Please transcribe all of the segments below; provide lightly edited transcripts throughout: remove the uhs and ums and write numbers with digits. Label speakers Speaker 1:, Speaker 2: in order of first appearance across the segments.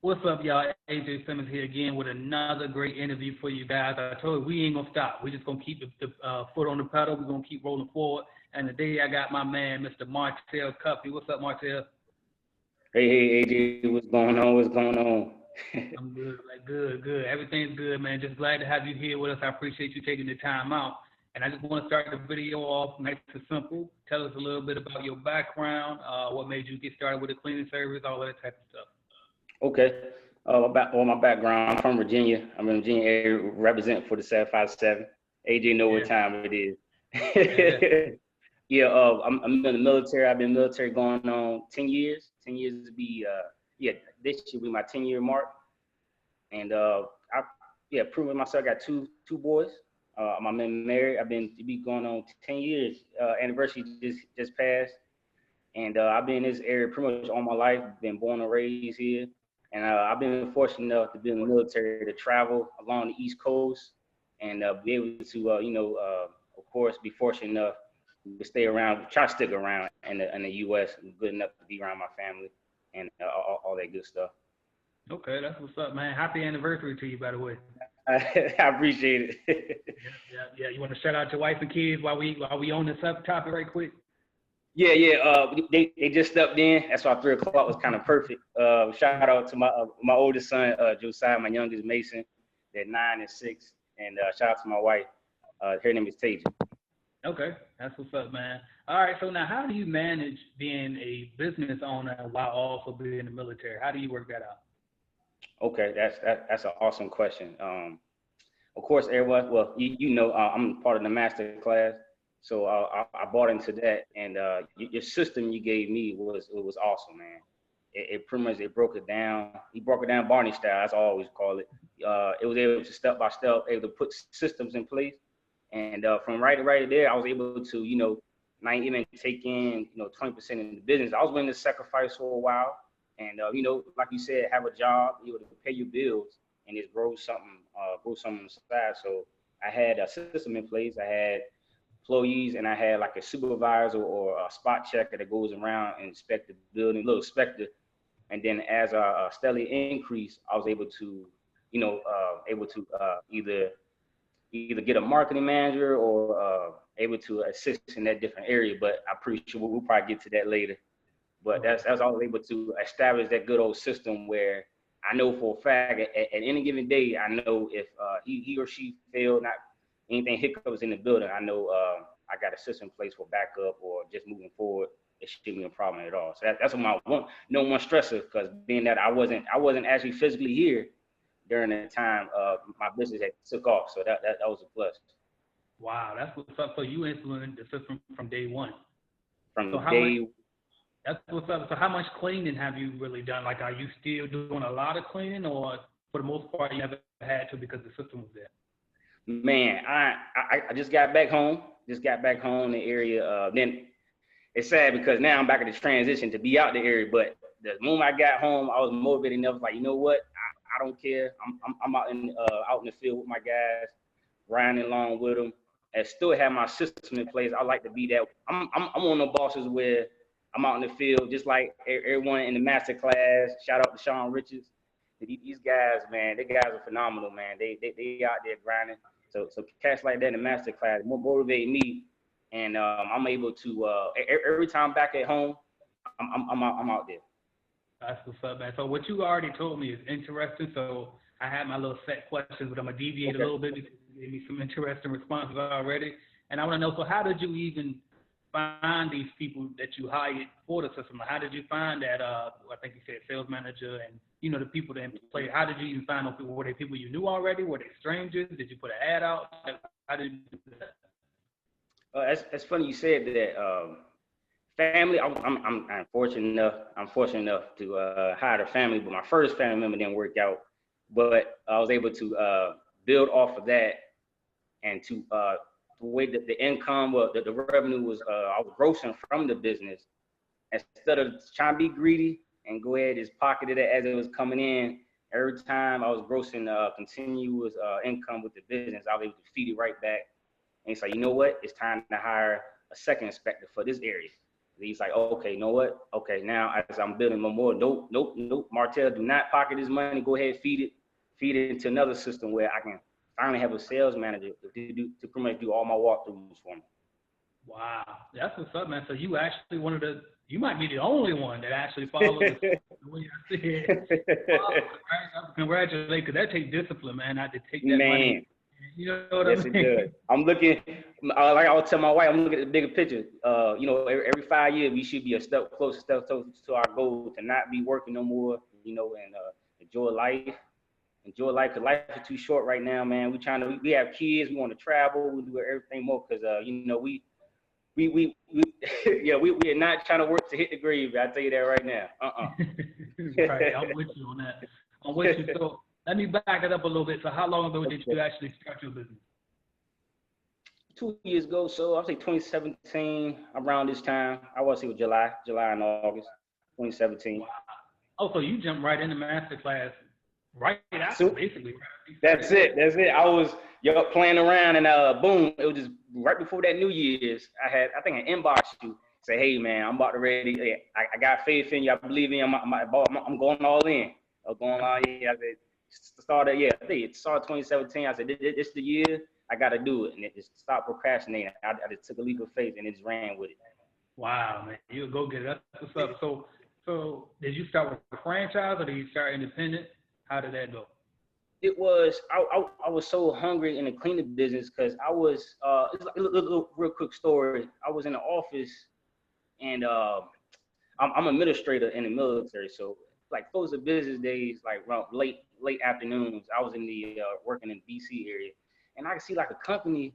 Speaker 1: What's up, y'all? AJ Simmons here again with another great interview for you guys. I told you we ain't gonna stop. We're just gonna keep the foot on the pedal. We're gonna keep rolling forward. And today I got my man, Mr. Martell Cuffee. What's up, Martell?
Speaker 2: Hey, AJ, what's going on? What's going on?
Speaker 1: I'm good, like good. Everything's good, man. Just glad to have you here with us. I appreciate you taking the time out. And I just want to start the video off nice and simple. Tell us a little bit about your background, what made you get started with the cleaning service, all that type of stuff.
Speaker 2: Okay. My background, I'm from Virginia. I'm in Virginia area, represent for the 757. AJ know what
Speaker 1: Yeah,
Speaker 2: time it is.
Speaker 1: yeah.
Speaker 2: Yeah, I'm in the military. I've been in the military going on 10 years. 10 years to be, yeah, this should be my 10-year mark. And yeah, proving myself. I got two boys. I'm married. I've been to be going on 10 years. Anniversary just passed. And I've been in this area pretty much all my life. Been born and raised here. And I've been fortunate enough to be in the military to travel along the East Coast and be able to, of course, be fortunate enough to stay around, try to stick around in the U.S. Good enough to be around my family and all that good stuff.
Speaker 1: Okay, that's what's up, man. Happy anniversary to you, by the way.
Speaker 2: I appreciate it.
Speaker 1: Yeah. You want to shout out your wife and kids while we on this up topic right quick?
Speaker 2: Yeah. They just stepped in. That's why 3 o'clock was kind of perfect. Shout out to my oldest son, Josiah, my youngest Mason. They're 9 and 6. And shout out to my wife. Her name is Taja.
Speaker 1: Okay, that's what's up, man. All right, so now how do you manage being a business owner while also being in the military? How do you work that out?
Speaker 2: Okay, that's an awesome question. Of course, everyone. Well, you know, I'm part of the master class, so I bought into that. And your system you gave me was awesome, man. It pretty much it broke it down. He broke it down Barney style. That's all I always call it. It was able to step by step, able to put systems in place. And from right there, I was able to, not even take in, 20% in the business. I was willing to sacrifice for a while, and like you said, have a job, you to pay your bills, and just grow something on the side. So I had a system in place. I had employees, and I had like a supervisor or a spot checker that goes around and inspect the building, little inspector. And then as I steadily increased, I was able to, either get a marketing manager or able to assist in that different area. But I'm pretty sure we'll probably get to that later. But that's I was able to establish that good old system where I know for a fact at any given day, I know if he or she failed, not anything hiccups in the building, I know I got a system in place for backup or just moving forward. It shouldn't be a problem at all. So that's what my no one stressor, because being that I wasn't actually physically here during the time my business had took off. So that was a plus.
Speaker 1: Wow, that's what's up. So you influenced the system from day one. So
Speaker 2: From
Speaker 1: how much?
Speaker 2: day
Speaker 1: That's what's up. So how much cleaning have you really done? Like, are you still doing a lot of cleaning, or for the most part you never had to because the system was there?
Speaker 2: Man, I just got back home. Just got back home in the area. Then it's sad because now I'm back at this transition to be out the area. But the moment I got home, I was motivated enough. Like, you know what? I don't care. I'm out in the field with my guys, grinding along with them, and still have my system in place. I like to be that. I'm one of the bosses where I'm out in the field, just like everyone in the master class. Shout out to Sean Richards. These guys, man, they guys are phenomenal, man. They out there grinding. So cats like that in the master class motivate me, and I'm able to every time back at home, I'm out there.
Speaker 1: That's what's up, man. So what you already told me is interesting. So I had my little set questions, but I'm gonna deviate a
Speaker 2: Okay.
Speaker 1: little bit because you gave me some interesting responses already. And I want to know, so how did you even find these people that you hired for the system? How did you find that? I think you said sales manager and the people that play. How did you even find those people? Were they people you knew already? Were they strangers? Did you put an ad out? How did you do that?
Speaker 2: That's funny you said that. Family, I'm fortunate enough. I'm fortunate enough to hire a family, but my first family member didn't work out. But I was able to build off of that, and to the way that the income, well, the revenue was, I was grossing from the business instead of trying to be greedy and go ahead and just pocketed it as it was coming in. Every time I was grossing continuous income with the business, I was able to feed it right back. And it's like, you know what? It's time to hire a second inspector for this area. He's like, okay, you know what? Okay, now as I'm building more, nope. Martell, do not pocket this money. Go ahead, feed it into another system where I can finally have a sales manager to pretty much do all my walkthroughs for me.
Speaker 1: Wow, that's what's up, man. So you actually you might be the only one that actually followed the way I said. Wow, congratulations, because that takes discipline, man, not to take that money. You know what I mean?
Speaker 2: Yes, it does. I'm looking, like I was telling my wife, I'm looking at the bigger picture. You know, every 5 years, we should be a step closer to our goal to not be working no more, you know, and enjoy life. Enjoy life, because life is too short right now, man. We have kids, we want to travel, we do everything more, because, you know, we yeah, we are not trying to work to hit the grave. I tell you that right now.
Speaker 1: Right, I'm with you on that. I'm with you. So let me back it up a little bit. So how long ago did you actually start your business?
Speaker 2: 2 years ago, so I'll say 2017, around this time. I want to say it was July and August, 2017.
Speaker 1: Wow. Oh, so you jumped right into master class right after, basically.
Speaker 2: That's it. I was playing around, and boom, it was just right before that New Year's. I think an inbox you say, hey man, I'm about to ready. Hey, I got faith in you. I believe in you. I'm going all in. I'm going all in. I said, I think it started 2017. I said, this is the year. I got to do it, and it just stopped procrastinating. I just took a leap of faith and it just ran with it.
Speaker 1: Wow, man, you go get it. That's what's up. So did you start with a franchise or did you start independent? How did that go?
Speaker 2: It was I was so hungry in the cleaning business, because I was it's like a little real quick story. I was in the office, and I'm an administrator in the military, so like close of business days, like around late afternoons, I was in the working in DC area, and I could see like a company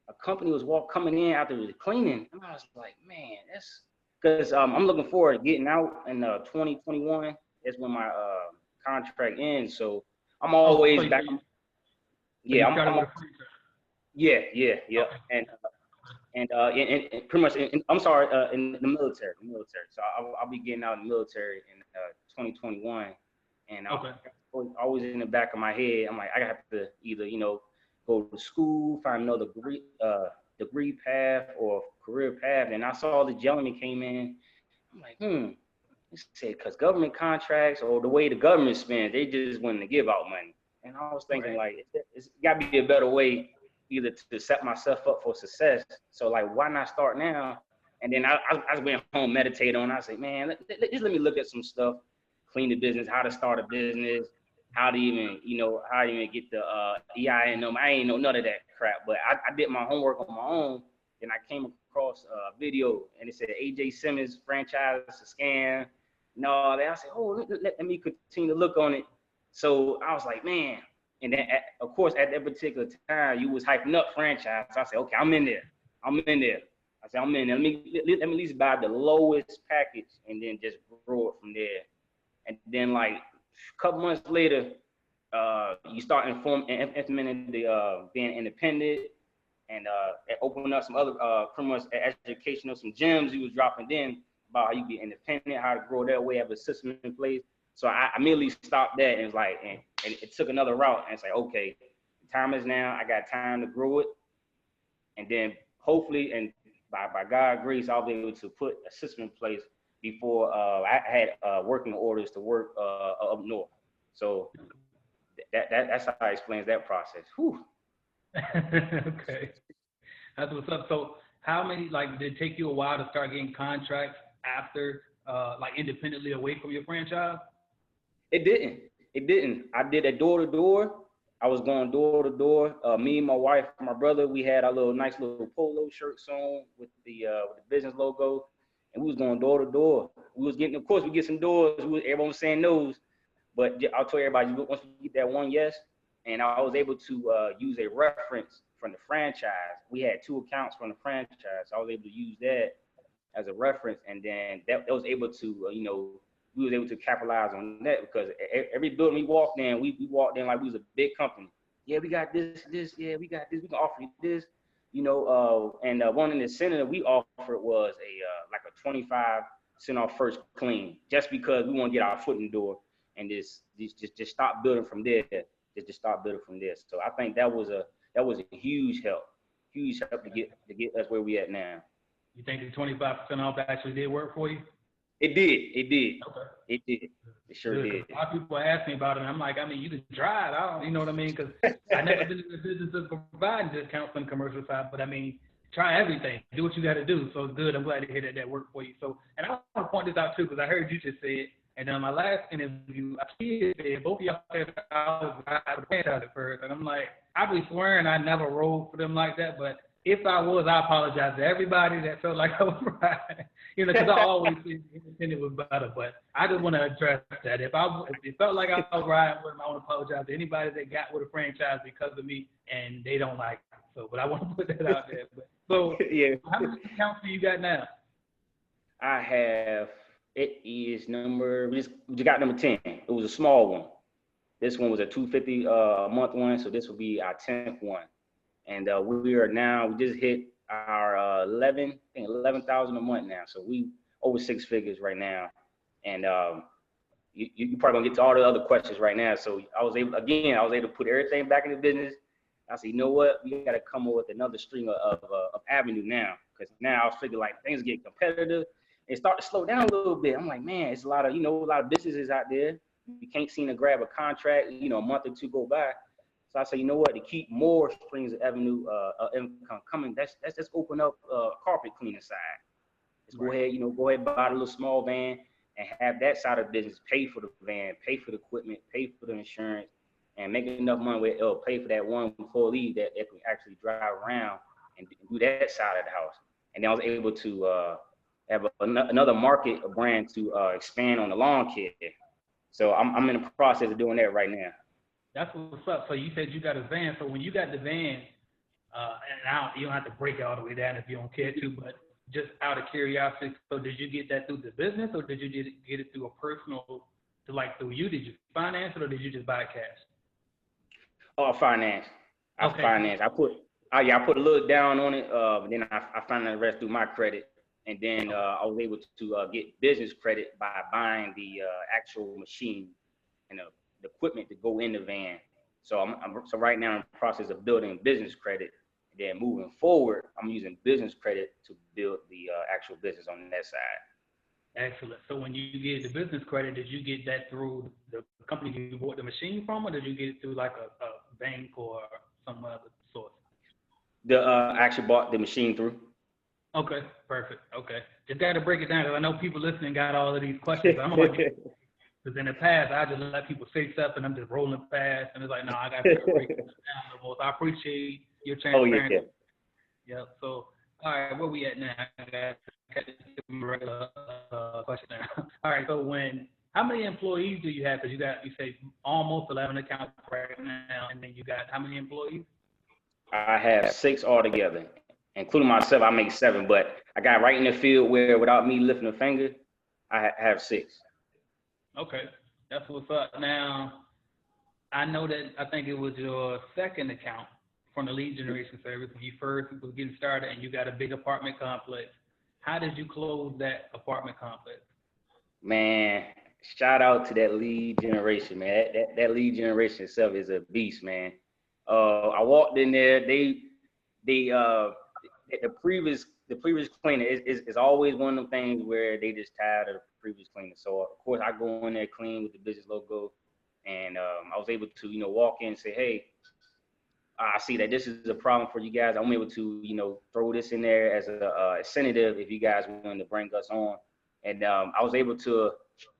Speaker 2: was coming in after the cleaning, and I was like, man, that's because I'm looking forward to getting out in 2021. That's when my contract ends, so I'm always back. Yeah, okay. And pretty much, I'm sorry, in the military. So I'll be getting out in the military in 2021, and
Speaker 1: okay.
Speaker 2: always in the back of my head, I'm like, I have to either go to school, find another degree path or career path. And I saw the gentleman came in. I'm like, it said, because government contracts or the way the government spends, they just wanting to give out money. And I was thinking, like, it's got to be a better way either to set myself up for success. So, like, why not start now? And then I went home, meditate on it. I said, man, just let me look at some stuff, clean the business, how to start a business, how to even get the EIN number. I ain't know none of that crap, but I did my homework on my own. And I came across a video, and it said AJ Simmons franchise scam. No, I said, oh, let me continue to look on it. So I was like, man. And then, of course, at that particular time, you was hyping up franchise. So I said, okay, I'm in there. I said, I'm in there. Let me at least buy the lowest package and then just grow it from there. And then, like, a couple months later, you start implementing the being independent, and opening up some other pretty much educational, some gems you was dropping then about how you be independent, how to grow that way, have a system in place. So I immediately stopped that, and it's like, and it took another route, and it's like, okay, the time is now. I got time to grow it, and then hopefully, and by God's grace, I'll be able to put a system in place before I had working orders to work up north. So that's how I explains that process. Whew.
Speaker 1: Okay, that's what's up. So how many, like, did it take you a while to start getting contracts after, like, independently away from your franchise?
Speaker 2: It didn't. I did a door to door. I was going door to door. Me, my wife, my brother, we had our nice little polo shirts on with the business logo, and we was going door to door. We was getting, of course, we get some doors. Everyone was saying no's, but I'll tell everybody, once we get that one yes, and I was able to use a reference from the franchise. We had 2 accounts from the franchise. So I was able to use that as a reference, and then that was able to, we was able to capitalize on that, because every building we walked in, we walked in like we was a big company. Yeah, we got this. Yeah, we got this. We can offer you this, and one in the center that we offered was like a 25% off first clean, just because we want to get our foot in the door and just stop building from there. Just start building from there. So I think that was a huge help to get us where we at now.
Speaker 1: You think the 25% off actually did work for you?
Speaker 2: It did. It did.
Speaker 1: Okay.
Speaker 2: It did. It sure
Speaker 1: Good,
Speaker 2: did.
Speaker 1: a lot of people ask me about it, and I'm like, I mean, you can try it. I don't, you know what I mean? Because I never been in the business of providing discounts on the commercial side, but I mean, try everything. Do what you got to do. So it's good. I'm glad to hear that worked for you. So, and I want to point this out too, because I heard you just say it. And then my last interview, I see it, both of y'all said I was a franchise at first. And I'm like, I be swearing I never rolled for them like that. But if I was, I apologize to everybody that felt like I was right. You know, because I always think independent was better. But I just want to address that. If it felt like I was right, I want to apologize to anybody that got with a franchise because of me and they don't like it. So, but I want to put that out there. But, so,
Speaker 2: yeah.
Speaker 1: How many accounts do you got now?
Speaker 2: I have. It is we got number 10. It was a small one. This one was a $250 a month one, so this will be our 10th one. And we just hit our 11,000 a month now. So we over 6 figures right now. And you probably gonna get to all the other questions right now. So I was able to put everything back in the business. I said, you know what? We got to come up with another string of avenue now, because now I was figuring like things get competitive. It start to slow down a little bit. I'm like, man, it's a lot of businesses out there. You can't seem to grab a contract, a month or two go by. So I said, you know what, to keep more strings of avenue income coming, let's open up carpet cleaning side. Let's go ahead and buy a little small van and have that side of the business pay for the van, pay for the equipment, pay for the insurance, and make enough money where it'll pay for that one employee that it can actually drive around and do that side of the house. And then I was able to have another market, a brand to expand on the lawn care. So I'm in the process of doing that right now.
Speaker 1: That's what's up. So you said you got a van. So when you got the van, and you don't have to break it all the way down if you don't care to, but just out of curiosity, so did you get that through the business, or did you get it through a personal, through you? Did you finance it, or did you just buy it cash?
Speaker 2: Oh, finance.
Speaker 1: Okay.
Speaker 2: Finance. I put a little down on it, then I financed the rest through my credit. And then I was able to get business credit by buying the actual machine and the equipment to go in the van. So so right now I'm in the process of building business credit. And then moving forward, I'm using business credit to build the actual business on that side.
Speaker 1: Excellent. So when you get the business credit, did you get that through the company you bought the machine from, or did you get it through like a bank or some other source?
Speaker 2: I actually bought the machine through.
Speaker 1: Okay, perfect. Okay. Just got to break it down, because I know people listening got all of these questions. I'm going to because in the past, I just let people say stuff and I'm just rolling past, and it's like, no, I got to break it down a little more. So I appreciate your transparency.
Speaker 2: Oh, yeah.
Speaker 1: Yep. So, all right, where we at now? I got a regular question now. All right, so how many employees do you have? Because you say almost 11 accounts right now, and then you got how many employees?
Speaker 2: I have 6 altogether. Including myself, I make 7, but I got right in the field where without me lifting a finger, I have 6.
Speaker 1: Okay, that's what's up. Now, I know that I think it was your second account from the lead generation service when you first was getting started and you got a big apartment complex. How did you close that apartment complex? Man,
Speaker 2: shout out to that lead generation, man. That lead generation itself is a beast, man. I walked in there, the previous cleaner is always one of them things where they just tired of the previous cleaner. So of course I go in there clean with the business logo, and I was able to walk in and say, hey, I see that this is a problem for you guys. I'm able to throw this in there as a incentive if you guys want to bring us on. And I was able to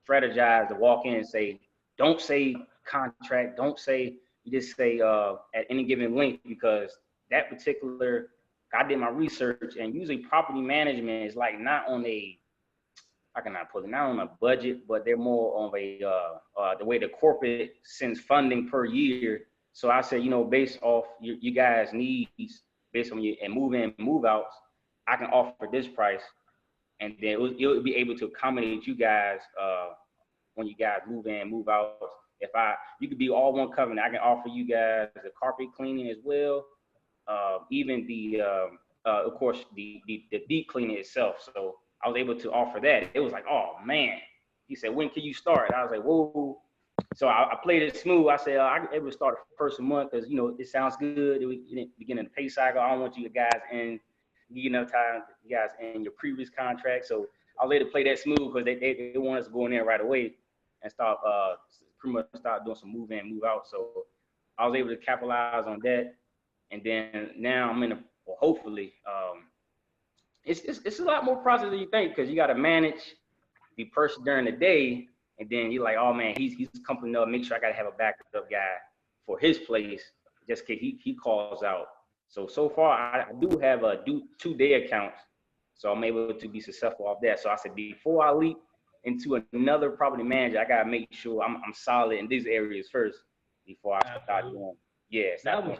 Speaker 2: strategize to walk in and say, don't say contract, you just say at any given length, because that particular, I did my research, and usually property management is like not on a budget, but they're more on the way the corporate sends funding per year. So I said, based off you guys' needs, based on your move in, move outs, I can offer this price, and then it would be able to accommodate you guys when you guys move in, move out. You could be all one covenant. I can offer you guys the carpet cleaning as well. Even of course, the deep cleaning itself. So I was able to offer that. It was like, oh man. He said, when can you start? I was like, whoa. So I played it smooth. I said, I can able to start the first month because it sounds good. In the beginning of the pay cycle, I don't want you guys in you know, time you guys in your previous contract. So I was able to play that smooth because they want us to go in there right away and start pretty much start doing some move in, move out. So I was able to capitalize on that. And then now I'm in a, well, hopefully, it's a lot more process than you think because you got to manage the person during the day, and then you're like, oh man, he's company up. Make sure I got to have a backup guy for his place just in case he calls out. So far I do have a 2-day accounts, so I'm able to be successful off that. So I said before I leap into another property manager, I gotta make sure I'm solid in these areas first before I start doing. Yeah,
Speaker 1: that was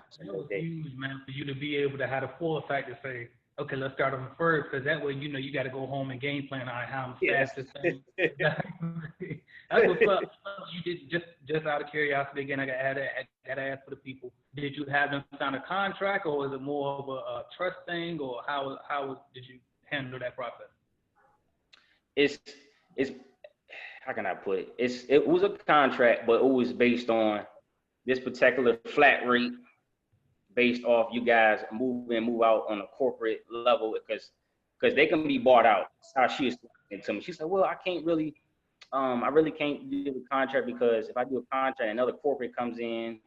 Speaker 1: huge, man, for you to be able to have the foresight to say, okay, let's start on the first, because that way, you know, you got to go home and game plan on how I'm staff this thing. That's what's up. You did, just out of curiosity, again, I got to ask for the people. Did you have them sign a contract, or was it more of a trust thing, or how did you handle that process?
Speaker 2: It's how can I put it? It was a contract, but it was based on this particular flat rate based off you guys move in, move out on a corporate level because they can be bought out. That's how she explained it to me. She said, well, I really can't do a contract because if I do a contract, another corporate comes in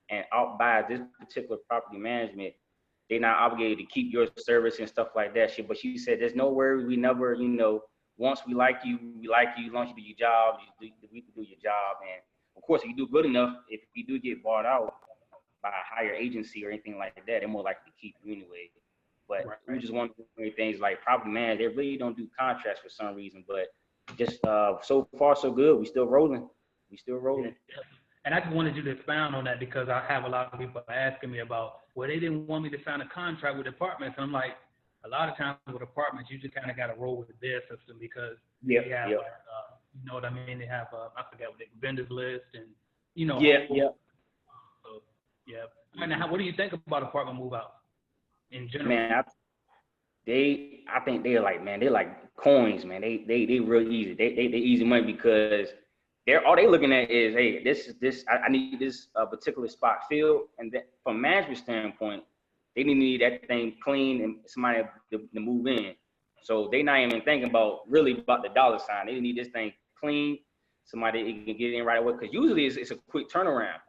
Speaker 2: and outbuys this particular property management, they're not obligated to keep your service and stuff like that. But she said, there's no worries. We never, you know, once we like you, as long as you do your job, we can do your job. And of course, if you do good enough, if you do get bought out by a higher agency or anything like that, they're more likely to keep you anyway. But we just want to do things like property management. They really don't do contracts for some reason, but just so far so good. We still rolling. Yeah.
Speaker 1: And I just wanted you to expound on that because I have a lot of people asking me about, well, they didn't want me to sign a contract with apartments. And I'm like, a lot of times with apartments, you just kind of got to roll with their system because they have, you know what I mean? They have, I forget what vendors list and, you know. So, yeah. And what do you think about apartment move out in general?
Speaker 2: Man, I think they're like, man, they're like coins, man. They real easy. They easy money because all they looking at is, hey, this I need this particular spot filled, and then from management standpoint, they need that thing clean and somebody to move in. So they not even thinking about the dollar sign. They need this thing clean, somebody can get in right away. Because usually it's a quick turnaround.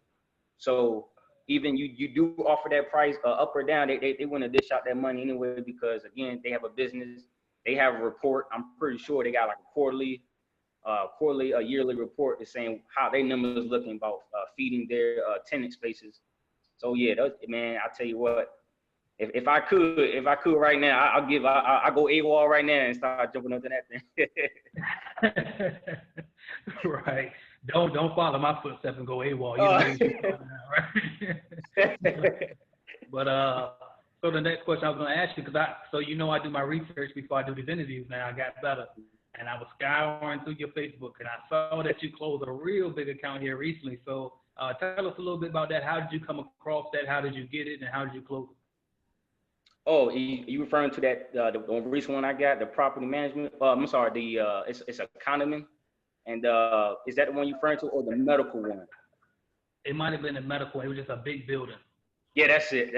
Speaker 2: So even you do offer that price up or down, they want to dish out that money anyway because again they have a business, they have a report. I'm pretty sure they got like a yearly report that's saying how their numbers looking about feeding their tenant spaces. So yeah, man, I tell you what, if I could right now, I'll go AWOL right now and start jumping up to that thing.
Speaker 1: Right. Don't follow my footsteps and go AWOL. You know right? But so the next question I was going to ask you, so you know I do my research before I do these interviews. Now I got better, and I was scouring through your Facebook, and I saw that you closed a real big account here recently. So tell us a little bit about that. How did you come across that? How did you get it, and how did you close it?
Speaker 2: Oh, you referring to that the recent one I got, the property management? I'm sorry, it's a condominium, and is that the one you referring to, or the medical one?
Speaker 1: It might have been a medical one. It was just a big building.
Speaker 2: Yeah, that's it.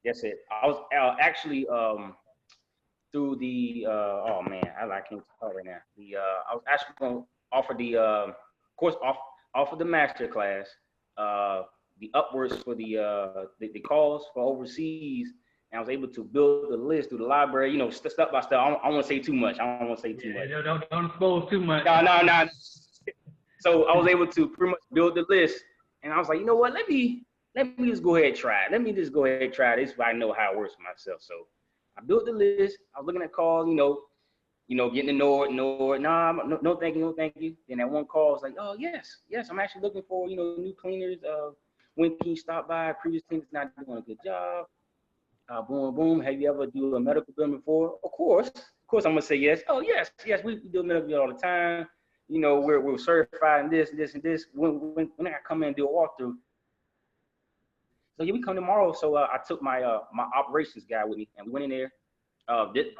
Speaker 2: I was actually through the oh man, I can't talk right now. I was actually going to offer the course offer the master class, the upwards for the calls for overseas. And I was able to build the list through the library, you know, step by step. I don't want to say too much.
Speaker 1: Don't expose too much.
Speaker 2: No. So I was able to pretty much build the list, and I was like, you know what? Let me just go ahead and try it. Let me just go ahead and try it. This is why I know how it works for myself. So I built the list. I was looking at calls, you know, getting to know it. Nah, no, thank you. Then that one call was like, oh yes, I'm actually looking for, you know, new cleaners. When can you stop by? Previous cleaners not doing a good job. Boom. Have you ever do a medical bill before? Of course, I'm gonna say yes. Oh yes, we do a medical bill all the time. You know, we're certified in this and this. When I come in and do a walkthrough. So yeah, we come tomorrow. So I took my my operations guy with me, and we went in there.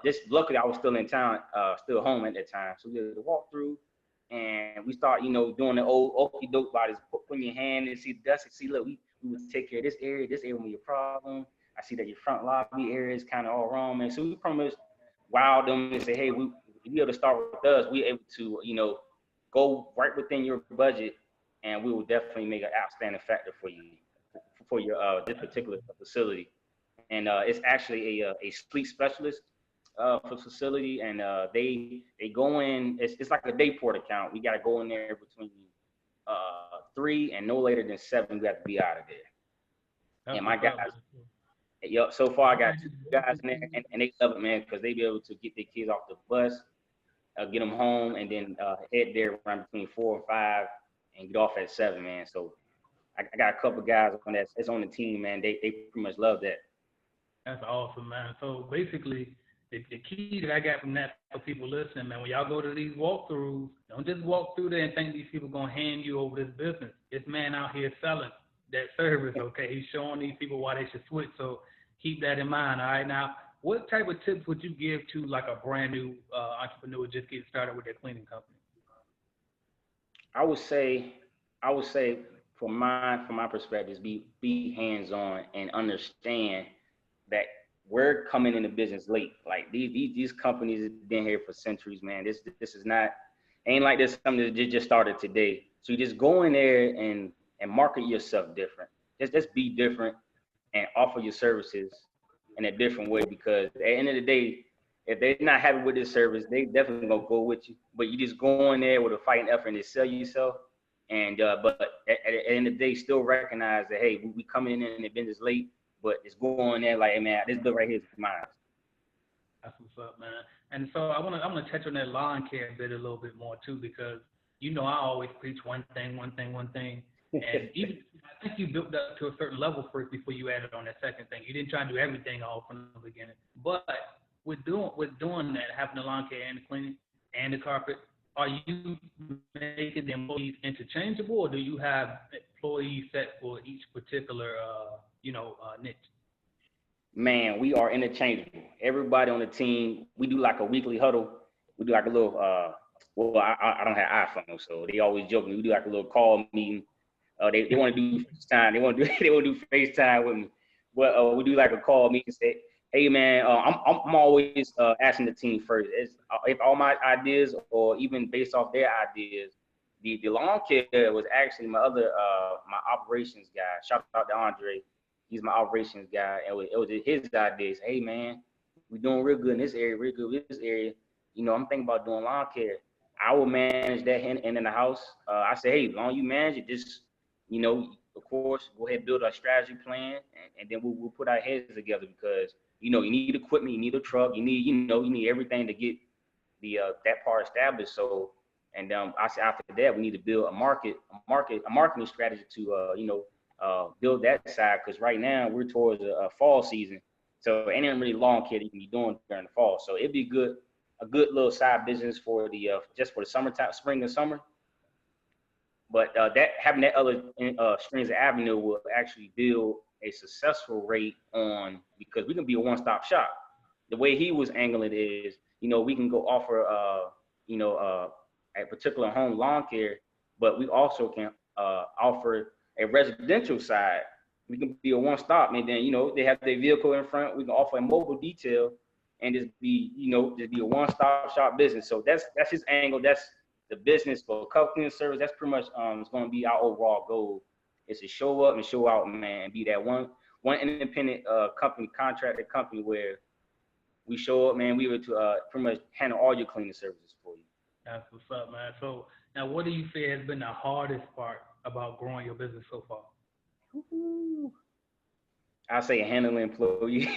Speaker 2: This luckily I was still in town, still home at that time. So we did the walkthrough, and we start, you know, doing the old okey doke bodies, putting your hand and see the dust and see, look, we would take care of this area will be a problem. I see that your front lobby area is kind of all wrong, man. So we pretty much wowed them and say, hey, we be able to start with us. We able to, go right within your budget, and we will definitely make an outstanding factor for you for your this particular facility. And it's actually a sleep specialist for facility, and they go in. It's like a day port account. We got to go in there between 3 and no later than 7. We have to be out of there.
Speaker 1: That's
Speaker 2: And my
Speaker 1: what's up,
Speaker 2: guys,
Speaker 1: man.
Speaker 2: so far I got 2 guys in there, and they love it, man, because they be able to get their kids off the bus, get them home, and then head there around between 4 and 5, and get off at 7, man. So I got a couple guys on that. It's on the team, man. They pretty much love that.
Speaker 1: That's awesome, man. So basically, the key that I got from that for people listening, man, when y'all go to these walkthroughs, don't just walk through there and think these people gonna hand you over this business. This man out here selling that service, okay? He's showing these people why they should switch. So keep that in mind. All right. Now, what type of tips would you give to like a brand new entrepreneur just getting started with their cleaning company?
Speaker 2: I would say from my perspective, be hands on and understand that we're coming into business late. Like these companies have been here for centuries, man. This is not ain't like this something that just started today. So you just go in there and market yourself different. Just be different and offer your services in a different way, because at the end of the day, if they're not happy with this service, they definitely gonna go with you. But you just go in there with a fighting effort and sell yourself. And but at the end of the day, still recognize that, hey, we coming in the business late, but it's going there like, hey, man, this bill right here is mine.
Speaker 1: That's what's up, man. And so I'm gonna touch on that lawn care bit a little bit more too, because I always preach one thing, and even I think you built up to a certain level first before you added on that second thing. You didn't try to do everything all from the beginning, but with doing that, having the lawn care and the cleaning and the carpet, are you making the employees interchangeable, or do you have employees set for each particular niche?
Speaker 2: Man, we are interchangeable. Everybody on the team, we do like a weekly huddle. We do like a little well, I don't have iPhone, so they always joke me. We do like a little call meeting. They want to do FaceTime. They want to do FaceTime with me. But we do like a call meeting. Say, hey man, I'm always asking the team first. If all my ideas, or even based off their ideas, the lawn care was actually my other my operations guy. Shout out to Andre. He's my operations guy, and it was his ideas. Hey man, we're doing real good in this area, real good in this area. I'm thinking about doing lawn care. I will manage that in the house. I say, hey, as long as you manage it, just of course, go ahead and build our strategy plan, and then we'll put our heads together, because you need equipment, you need a truck, you need everything to get the that part established. So, and I say after that, we need to build a marketing strategy to build that side, because right now we're towards a fall season, so ain't really lawn care that you can be doing during the fall. So it'd be a good little side business for the just for the summertime, spring and summer. But that having that other strings of avenue will actually build a successful rate on, because we can be a one-stop shop. The way he was angling it is, we can go offer a particular home lawn care, but we also can offer a residential side. We can be a one-stop, and then they have their vehicle in front. We can offer a mobile detail, and just be a one-stop shop business. So that's his angle. That's the business for cleaning service. That's pretty much it's going to be our overall goal, is to show up and show out, man, and be that one independent contracted company where we show up, man. We were to pretty much handle all your cleaning services for you.
Speaker 1: That's what's up, man. So now, what do you feel has been the hardest part about growing your business so far?
Speaker 2: I say handling employees.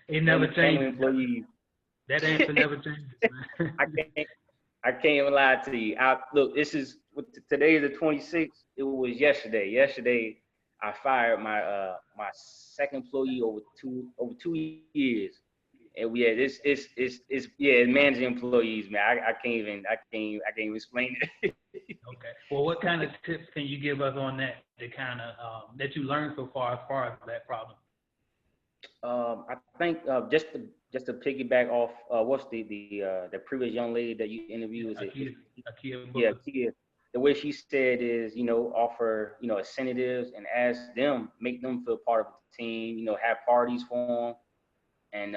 Speaker 1: It never changes.
Speaker 2: Employees.
Speaker 1: That answer never changes, man.
Speaker 2: I can't even lie to you. Look, today is the 26th. It was yesterday. Yesterday, I fired my my second employee over 2 years, and we had it's managing employees, man. I can't even explain it.
Speaker 1: Okay. Well, what kind of tips can you give us on that? That you learned so far as that problem?
Speaker 2: I think just to piggyback off what's the previous young lady that you interviewed, was
Speaker 1: Akia.
Speaker 2: yeah, Kia. the way she said is, offer, incentives and ask them, make them feel part of the team, have parties for them. And,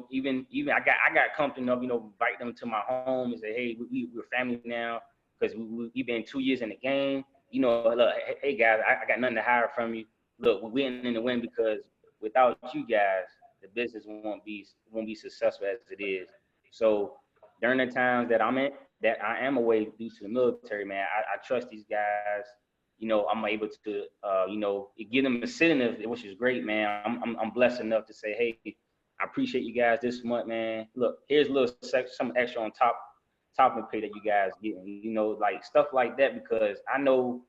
Speaker 2: even I got company of, invite them to my home and say, hey, we're family now because we've been 2 years in the game. Look, hey guys, I got nothing to hide from you. Look, we're winning in the win because without you guys, the business won't be successful as it is. So during the times that I am away due to the military, man, I trust these guys. I'm able to, give them incentive, which is great, man. I'm blessed enough to say, hey, I appreciate you guys this month, man. Look, here's a little some extra on top of the pay that you guys getting, like stuff like that, because I know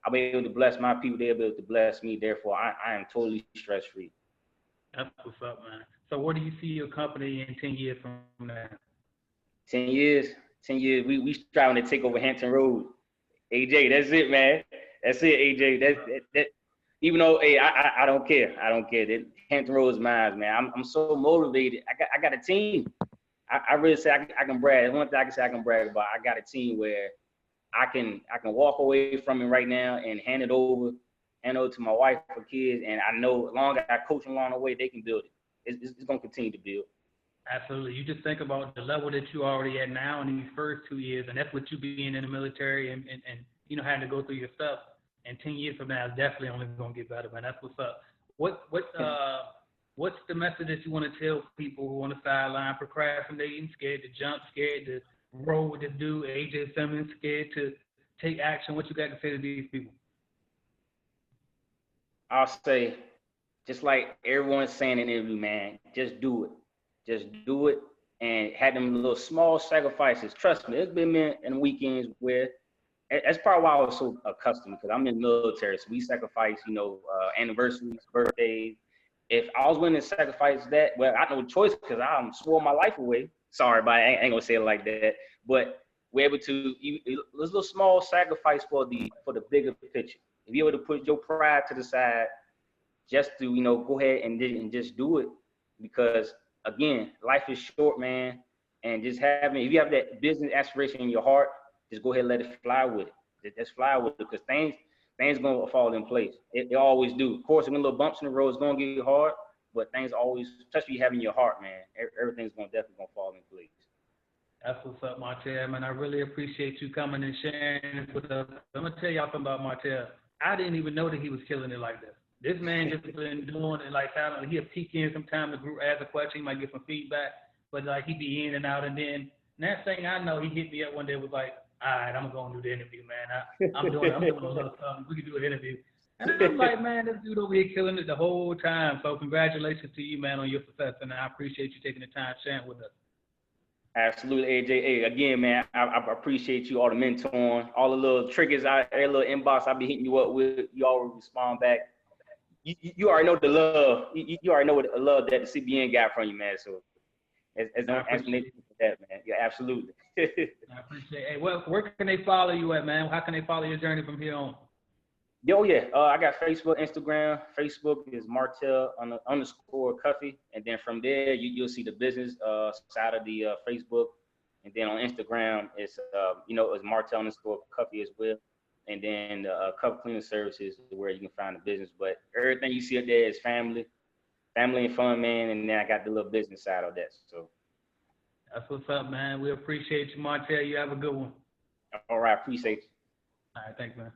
Speaker 2: I'll be able to bless my people, they'll be able to bless me. Therefore, I am totally stress free.
Speaker 1: That's what's up, man. So where do you see your company in 10 years from now?
Speaker 2: 10 years, 10 years, we striving to take over Hampton Road. AJ, that's it, man. That's it, AJ. That even though, hey, I don't care. I don't care. That Hampton Road is mine, man. I'm so motivated. I got a team. I really say I can brag. One thing I can say I can brag about. I got a team where I can walk away from it right now and hand it over to my wife or kids, and I know as long as I coach them along the way, they can build it. It's gonna continue to build.
Speaker 1: Absolutely. You just think about the level that you're already at now in these first 2 years, and that's what you being in the military and having to go through your stuff. And 10 years from now, it's definitely only going to get better, man. That's what's up. What's the message that you want to tell people who on the sideline procrastinating, scared to jump, scared to roll with the dude, AJ Simmons, scared to take action? What you got to say to these people?
Speaker 2: I'll say, just like everyone's saying in the interview, man, just do it. Just do it and have them little small sacrifices. Trust me, there's been men in weekends where that's probably why I was so accustomed, because I'm in the military, so we sacrifice, anniversaries, birthdays. If I was willing to sacrifice that, well, I had no choice because I swore my life away. Sorry, but I ain't gonna say it like that. But we're able to, there's a little small sacrifice for the bigger picture. If you're able to put your pride to the side, just to go ahead and just do it, because again, life is short, man, and just if you have that business aspiration in your heart, just go ahead and let it fly with it. Just fly with it, because things gonna fall in place. They always do. Of course, when little bumps in the road, it's gonna get hard, but things always, especially you have in your heart, man, everything's definitely gonna fall in place.
Speaker 1: That's what's up, Martell, man. I really appreciate you coming and sharing this with us. I'm gonna tell y'all something about Martell. I didn't even know that he was killing it like this. This man just been doing it like that. He'll peek in sometime, the group asks a question, he might get some feedback, but like he be in and out, and then next thing I know, he hit me up one day, was like, all right, I'm gonna do the interview, man. I'm doing a little something. We can do an interview. And I'm like, man, this dude over here killing it the whole time. So congratulations to you, man, on your success, and I appreciate you taking the time sharing with us.
Speaker 2: Absolutely, AJ. Hey, again, man, I appreciate you, all the mentoring, all the little triggers, every little inbox I be hitting you up with. You always respond back. You already know the love. You already know what the love that the CBN got from you, man. So as no explanation for that, man. Yeah, absolutely.
Speaker 1: I appreciate it. Hey, well, where can they follow you at, man? How can they follow your journey from here on?
Speaker 2: Yo, yeah. I got Facebook, Instagram. Facebook is Martell _Cuffee, and then from there you'll see the business side of the Facebook, and then on Instagram it's it's Martell _Cuffee as well. And then Cup Cleaning Services is where you can find the business. But everything you see up there is family and fun, man. And then I got the little business side of that. So
Speaker 1: that's what's up, man. We appreciate you, Martell. You have a good one.
Speaker 2: All right, appreciate you.
Speaker 1: All right, thanks, man.